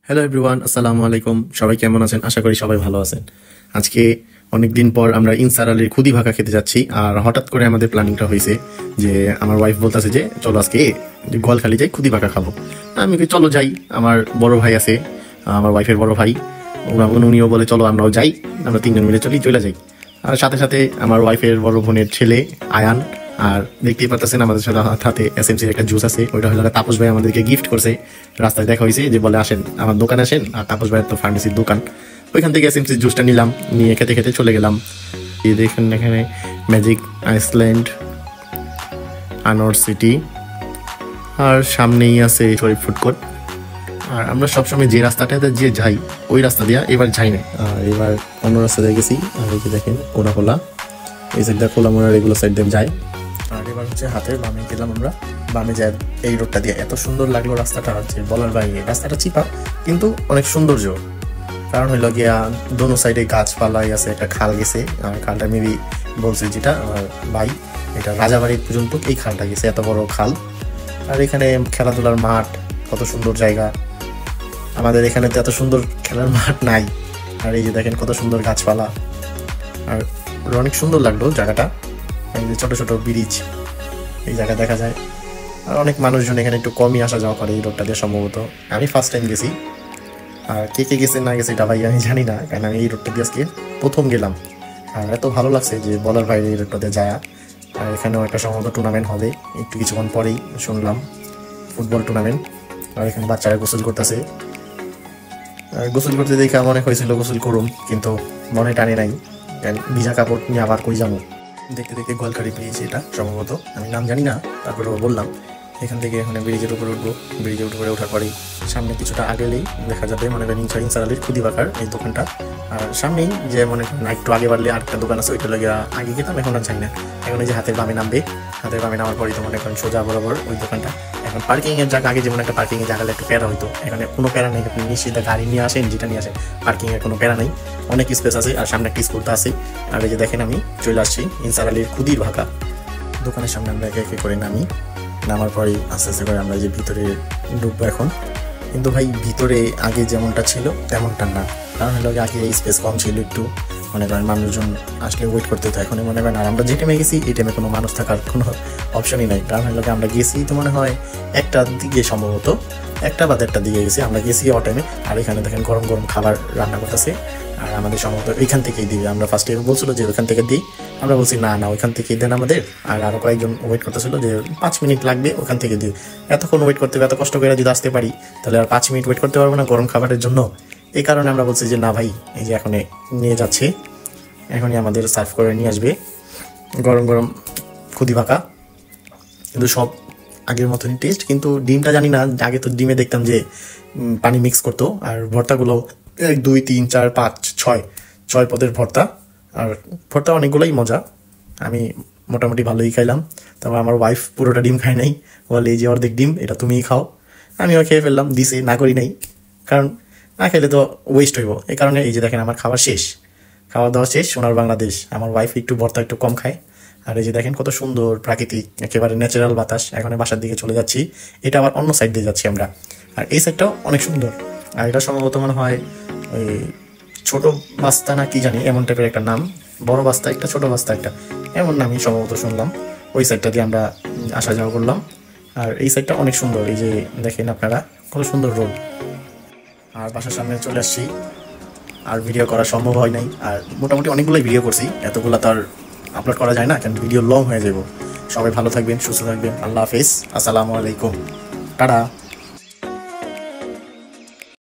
Hello everyone, আসসালামু আলাইকুম। সবাই কেমন আছেন? আশা করি সবাই ভালো আছেন। আজকে অনেকদিন পর আমরা ইনসার আলীর খুদি ভাকা খেতে যাচ্ছি। আর হঠাৎ করে আমাদের প্ল্যানিংটা হয়েছে যে আমার ওয়াইফ বলতেছে যে চলো আজকে গোয়ালখালি যাই, খুদি ভাকা খাবো। আমি বলি চলো যাই। আমার বড় ভাই আছে, আমার ওয়াইফের বড় ভাই, উনিও বলে চলো আমরাও যাই, আমরা তিনজন মিলে চলে যাই। আর সাথে সাথে আমার ওয়াইফের বড় বোনের ছেলে আয়ান, আর দেখতেই পারতেছেন আমাদের সাথে হাতে এসএমসির একটা জুস আছে, ওইটা হলো তাপস ভাই আমাদেরকে গিফট করছে। রাস্তায় দেখা হয়েছে যে বলে আসেন আমার দোকানে আসেন, আর তাপস ভাইয়ের তো ফার্মেসির দোকান, ওইখান থেকে এসএমসির জুসটা নিলাম, নিয়ে খেতে খেতে চলে গেলাম। এই দেখেন এখানে ম্যাজিক আইসল্যান্ড, আনোয়ার সিটি, আর সামনেই আছে শরীফ ফুড কোর্ট। আর আমরা সবসময় যে রাস্তাটাতে যে যাই ওই রাস্তা দিয়ে এবার যাই না, আর এবার অন্য রাস্তা দিয়ে গেছি। আর এই যে দেখেন কোলা এই সাইড দিয়ে খোলা মোড়া রেগুলার সাইড দিয়ে যায়। আর এবার হচ্ছে হাতের বামে গেলাম আমরা, বামে যায় এই রোডটা দিয়ে। এত সুন্দর লাগলো রাস্তাটা, হচ্ছে বলার বাইরে। রাস্তাটা চিপা কিন্তু অনেক সৌন্দর্য, কারণ হইল গিয়া দোনো সাইডে গাছপালাই আছে, একটা খাল গেছে। আর খালটা মেবি বলছে যেটা আমার ভাই, এটা রাজাবাড়ি পর্যন্ত এই খালটা গেছে, এত বড় খাল। আর এখানে খেলাধুলার মাঠ, কত সুন্দর জায়গা। আমাদের এখানে তো এত সুন্দর খেলার মাঠ নাই। আর এই যে দেখেন কত সুন্দর গাছপালা, আর অনেক সুন্দর লাগলো জায়গাটা। এই যে ছোট ছোট ব্রিজ এই জায়গা দেখা যায়। আর অনেক মানুষজন এখানে একটু কমই আসা যাওয়া করে এই রোডটা দিয়ে সম্ভবত। আমি ফার্স্ট টাইম গেছি, আর কে কে গেছে না গেছে এটা ভাই আমি জানি না, কারণ আমি এই রোডটা দিয়ে আজকে প্রথম গেলাম। আর এত ভালো লাগছে যে বলার বাইরে এই রোডটাতে যায়। আর এখানেও একটা সম্ভবত টুর্নামেন্ট হবে একটু কিছুক্ষণ পরেই শুনলাম, ফুটবল টুর্নামেন্ট। আর এখানে বাচ্চারা গোসল করতেছে। আর গোসল করতে দেখে মনে হয়েছিল গোসল করুম, কিন্তু মনে টানে নাই, কারণ ভিজা কাপড় নিয়ে আবার কই যাবো। দেখতে দেখতে গোয়ালখালি ব্রিজ, এটা সম্ভবত আমি নাম জানি না, তারপরে বললাম। এখান থেকে এখানে ব্রিজের উপরে উঠবো। ব্রিজের উপরে ওঠার পরেই সামনে কিছুটা আগেলেই দেখা যাবে মনে করেন ইনসার আলীর খুদি বাঁকার এই দোকানটা। আর সামনেই যে মনে করেন একটু আগে বাড়লে আরেকটা দোকান আছে, ওইটা লাগে আগে গেতাম, এখন আর যাই না। এখন এই যে হাতের বামে নামবে, হাতের বামে নামার পরেই তো মনে করেন সোজা বরাবর ওই দোকানটা। এখন পার্কিং এর জায়গা, আগে যেমন একটা পার্কিং এর জায়গায় একটু প্যারা হইতো, এখানে কোনো প্যারা নেই। আপনি নিশ্চিত গাড়ি নিয়ে আসেন, যেটা নিয়ে আসেন, পার্কিং এর কোনো প্যারা নেই, অনেক স্পেস আছে। আর সামনে একটা স্কুলটা আছে। আর এই যে দেখেন আমি চলে আসছি ইনসার আলীর খুদির ভাকা দোকানের সামনে। আমরা একে একে করে নামার পরেই আস্তে আস্তে করে আমরা যে ভিতরে ঢুকবো এখন। কিন্তু ভাই ভিতরে আগে যেমনটা ছিল তেমনটা না, কারণ হলো আগে স্পেস কম ছিল একটু, মনে করেন মানুষজন আসলে ওয়েট করতে হতো। এখন মনে করেন আর আমরা যে টাইমে গেছি এই টাইমে কোনো মানুষ থাকার কোনো অপশনই নাই, কারণ হলো আমরা গেছি তো মনে হয় একটা দিকে, সম্ভবত একটা বা দেড়টার দিকে গেছি আমরা, গেছি অ টাইমে। আর এখানে দেখেন গরম গরম খাবার রান্না করতেছে। আর আমাদের সম্ভবত ওইখান থেকেই দিবে। আমরা ফার্স্টে বলছিল যে ওইখান থেকে দিই, আমরা বলছি না না ওইখান থেকেই দেন আমাদের। আর আরো কয়েকজন ওয়েট করতেছিল যে 5 মিনিট লাগবে ওখান থেকে দিই। এতক্ষণ ওয়েট করতে হবে, এত কষ্ট করে যদি আসতে পারি তাহলে আর 5 মিনিট ওয়েট করতে পারবো না গরম খাবারের জন্য। এই কারণে আমরা বলছি যে না ভাই, এই যে এখন নিয়ে যাচ্ছে, এখনই আমাদের সার্ভ করে নিয়ে আসবে গরম গরম খুদি ভাকা। কিন্তু সব আগের মতনই টেস্ট, কিন্তু ডিমটা জানি না, আগে তো ডিমে দেখতাম যে পানি মিক্স করতো। আর ভর্তাগুলো 1 2 3 4 5 6 পদের ভর্তা। আর ভর্তা অনেকগুলোই মজা, আমি মোটামুটি ভালোই খাইলাম। তারপর আমার ওয়াইফ পুরোটা ডিম খায় নাই, বলে এই যে অর্ধেক ডিম এটা তুমিই খাও। আমিও খেয়ে ফেললাম, দিছে, না করি নাই, কারণ না খেলে তো ওয়েস্ট হইব। এই কারণে এই যে দেখেন আমার খাওয়া দাওয়া শেষ। সোনার বাংলাদেশ। আমার ওয়াইফ একটু ভর্তা একটু কম খায়। আর এই যে দেখেন কত সুন্দর প্রাকৃতিক একেবারে ন্যাচারাল বাতাস। এখন বাসার দিকে চলে যাচ্ছি, এটা আবার অন্য সাইড দিয়ে যাচ্ছি আমরা। আর এই সাইডটাও অনেক সুন্দর। আর এটা সম্ভবত মনে হয় ওই ছোট বাস্তা না কি জানি, এমন টাইপের একটা নাম। বড় বাস্তা একটা, ছোট বাস্তা একটা, এমন নামই সম্ভবত শুনলাম। ওই সাইডটা দিয়ে আমরা আসা যাওয়া করলাম। আর এই সাইডটা অনেক সুন্দর, এই যে দেখেন আপনারা কত সুন্দর রোড। আর বাসার সামনে চলে আসছি, আর ভিডিও করা সম্ভব হয় নাই। আর মোটামুটি অনেকগুলোই ভিডিও করছি, এতগুলো তো আর আপলোড করা যায় না, কারণ ভিডিও লং হয়ে যাব। সবাই ভালো থাকবেন, সুস্থ থাকবেন। আল্লাহ হাফেজ, আসসালামু আলাইকুম, টাটা।